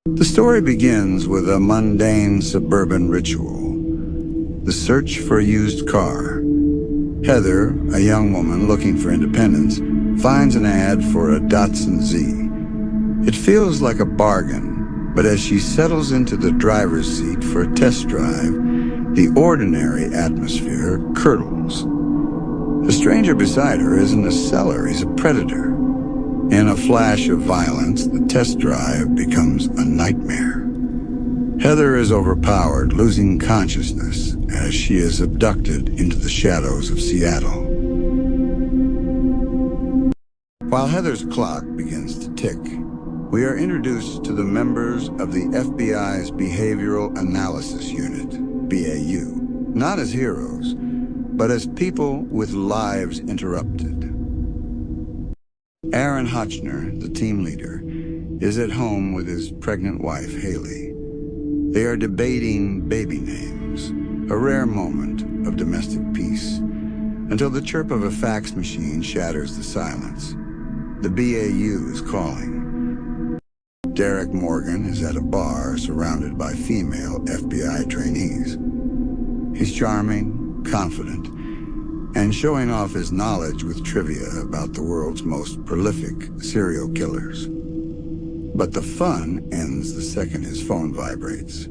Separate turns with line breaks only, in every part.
The story begins with a mundane suburban ritual, the search for a used car. Heather, a young woman looking for independence, finds an ad for a Datsun Z. It feels like a bargain, but as she settles into the driver's seat for a test drive, the ordinary atmosphere curdles. The stranger beside her isn't a seller, he's a predator. In a flash of violence, the test drive becomes a nightmare. Heather is overpowered, losing consciousness as she is abducted into the shadows of Seattle. While Heather's clock begins to tick, we are introduced to the members of the FBI's Behavioral Analysis Unit, BAU, not as heroes, but as people with lives interrupted. Aaron Hotchner, the team leader, is at home with his pregnant wife, Haley. They are debating baby names, a rare moment of domestic peace, until the chirp of a fax machine shatters the silence. The BAU is calling. Derek Morgan is at a bar surrounded by female FBI trainees. He's charming, confident, and showing off his knowledge with trivia about the world's most prolific serial killers. But the fun ends the second his phone vibrates.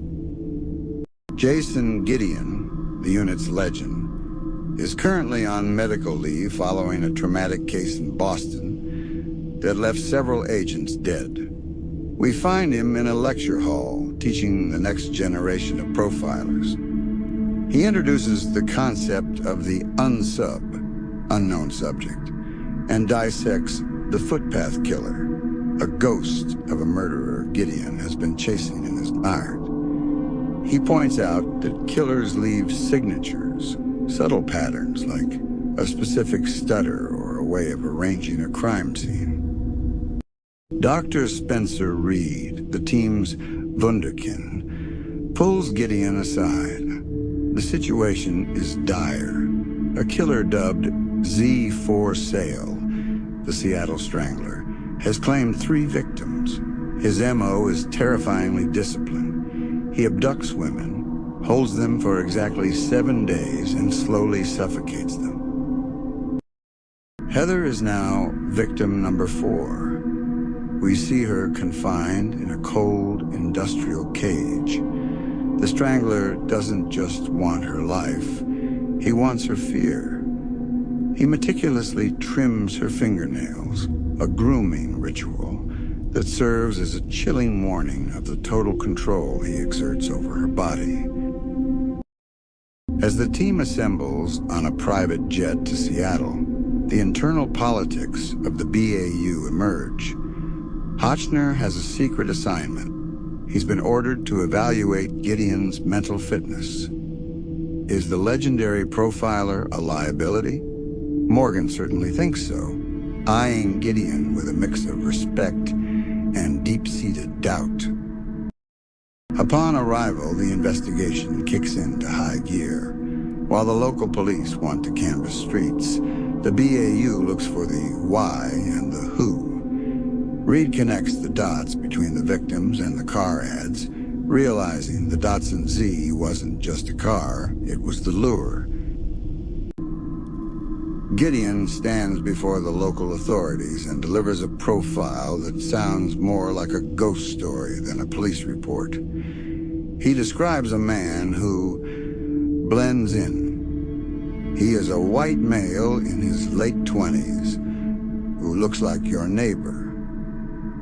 Jason Gideon, the unit's legend, is currently on medical leave following a traumatic case in Boston that left several agents dead. We find him in a lecture hall teaching the next generation of profilers. He introduces the concept of the Unsub, unknown subject, and dissects the footpath killer, a ghost of a murderer Gideon has been chasing in his yard. He points out that killers leave signatures, subtle patterns like a specific stutter or a way of arranging a crime scene. Dr. Spencer Reed, the team's wunderkind, pulls Gideon aside. The situation is dire. A killer dubbed Z4 Sale, the Seattle Strangler, has claimed 3 victims. His MO is terrifyingly disciplined. He abducts women, holds them for exactly 7 days, and slowly suffocates them. Heather is now victim number 4. We see her confined in a cold, industrial cage. The Strangler doesn't just want her life, he wants her fear. He meticulously trims her fingernails, a grooming ritual that serves as a chilling warning of the total control he exerts over her body. As the team assembles on a private jet to Seattle, the internal politics of the BAU emerge. Hotchner has a secret assignment. He's been ordered to evaluate Gideon's mental fitness. Is the legendary profiler a liability? Morgan certainly thinks so, eyeing Gideon with a mix of respect and deep-seated doubt. Upon arrival, the investigation kicks into high gear. While the local police want to canvass streets, the BAU looks for the why and the who. Reed connects the dots between the victims and the car ads, realizing the Datsun Z wasn't just a car, it was the lure. Gideon stands before the local authorities and delivers a profile that sounds more like a ghost story than a police report. He describes a man who blends in. He is a white male in his late 20s who looks like your neighbor.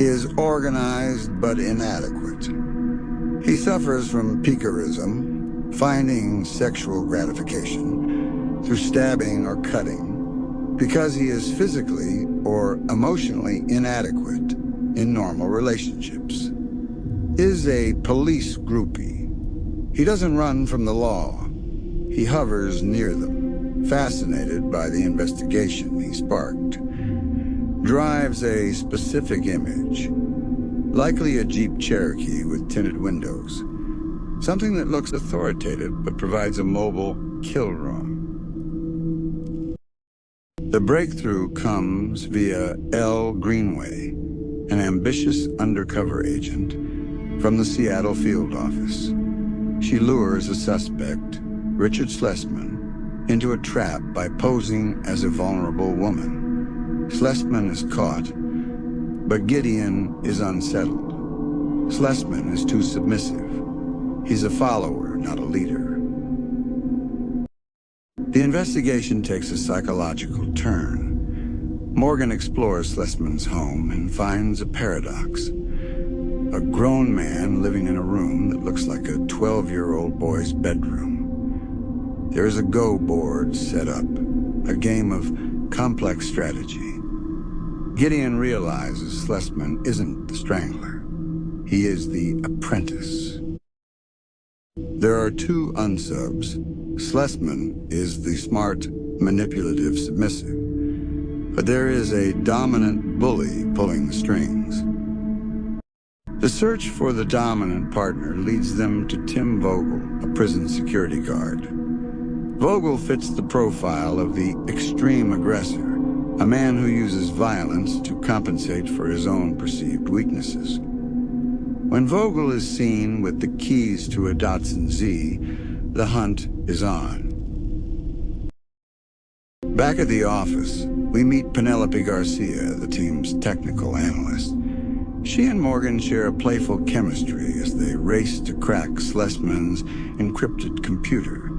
Is organized but inadequate. He suffers from piquerism, finding sexual gratification through stabbing or cutting, because he is physically or emotionally inadequate in normal relationships. Is a police groupie. He doesn't run from the law. He hovers near them, fascinated by the investigation he sparked. Drives a specific image, likely a Jeep Cherokee with tinted windows. Something that looks authoritative but provides a mobile kill room. The breakthrough comes via L. Greenway, an ambitious undercover agent From the Seattle field office, she lures a suspect, Richard Schlesman, into a trap by posing as a vulnerable woman. Schlesman is caught, but Gideon is unsettled. Schlesman is too submissive. He's a follower, not a leader. The investigation takes a psychological turn. Morgan explores Schlesman's home and finds a paradox. A grown man living in a room that looks like a 12-year-old boy's bedroom. There is a go board set up, a game of complex strategy. Gideon realizes Schlesman isn't the strangler. He is the apprentice. There are two unsubs. Schlesman is the smart, manipulative submissive. But there is a dominant bully pulling the strings. The search for the dominant partner leads them to Tim Vogel, a prison security guard. Vogel fits the profile of the extreme aggressor, a man who uses violence to compensate for his own perceived weaknesses. When Vogel is seen with the keys to a Datsun Z, the hunt is on. Back at the office, we meet Penelope Garcia, the team's technical analyst. She and Morgan share a playful chemistry as they race to crack Schlesman's encrypted computer.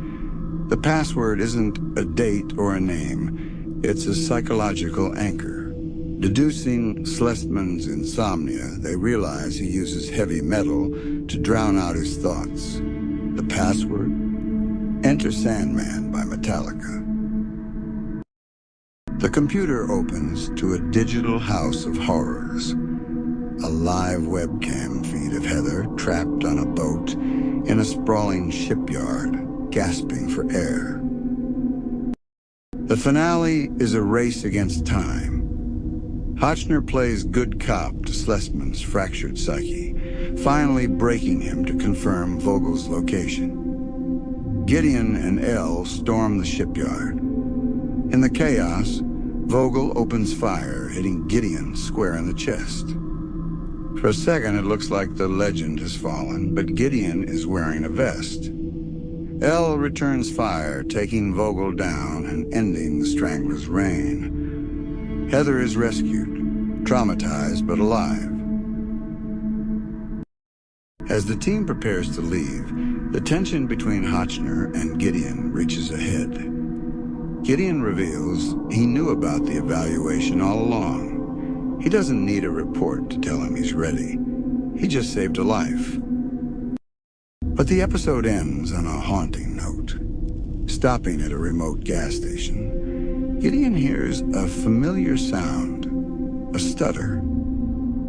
The password isn't a date or a name, it's a psychological anchor. Deducing Schlesman's insomnia, they realize he uses heavy metal to drown out his thoughts. The password? Enter Sandman by Metallica. The computer opens to a digital house of horrors. A live webcam feed of Heather trapped on a boat in a sprawling shipyard, gasping for air. The finale is a race against time. Hotchner plays good cop to Schlesman's fractured psyche, finally breaking him to confirm Vogel's location. Gideon and Elle storm the shipyard. In the chaos, Vogel opens fire, hitting Gideon square in the chest. For a second, it looks like the legend has fallen, but Gideon is wearing a vest. Elle returns fire, taking Vogel down and ending the Strangler's reign. Heather is rescued, traumatized but alive. As the team prepares to leave, the tension between Hotchner and Gideon reaches a head. Gideon reveals he knew about the evaluation all along. He doesn't need a report to tell him he's ready. He just saved a life. But the episode ends on a haunting note. Stopping at a remote gas station, Gideon hears a familiar sound, a stutter.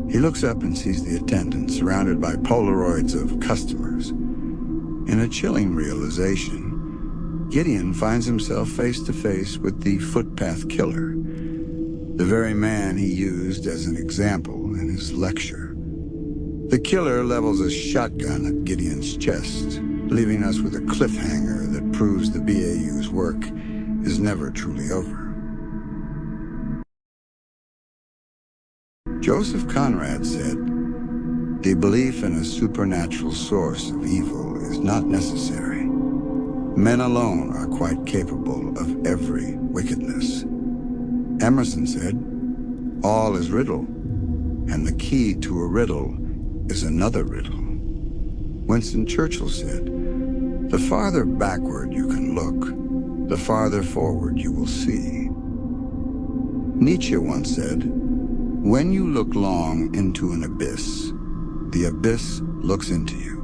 He looks up and sees the attendant surrounded by Polaroids of customers. In a chilling realization, Gideon finds himself face to face with the footpath killer, the very man he used as an example in his lecture. The killer levels a shotgun at Gideon's chest, leaving us with a cliffhanger that proves the BAU's work is never truly over. Joseph Conrad said, "The belief in a supernatural source of evil is not necessary. Men alone are quite capable of every wickedness." Emerson said, "All is riddle, and the key to a riddle is another riddle." Winston Churchill said, "The farther backward you can look, the farther forward you will see." Nietzsche once said, "When you look long into an abyss, the abyss looks into you."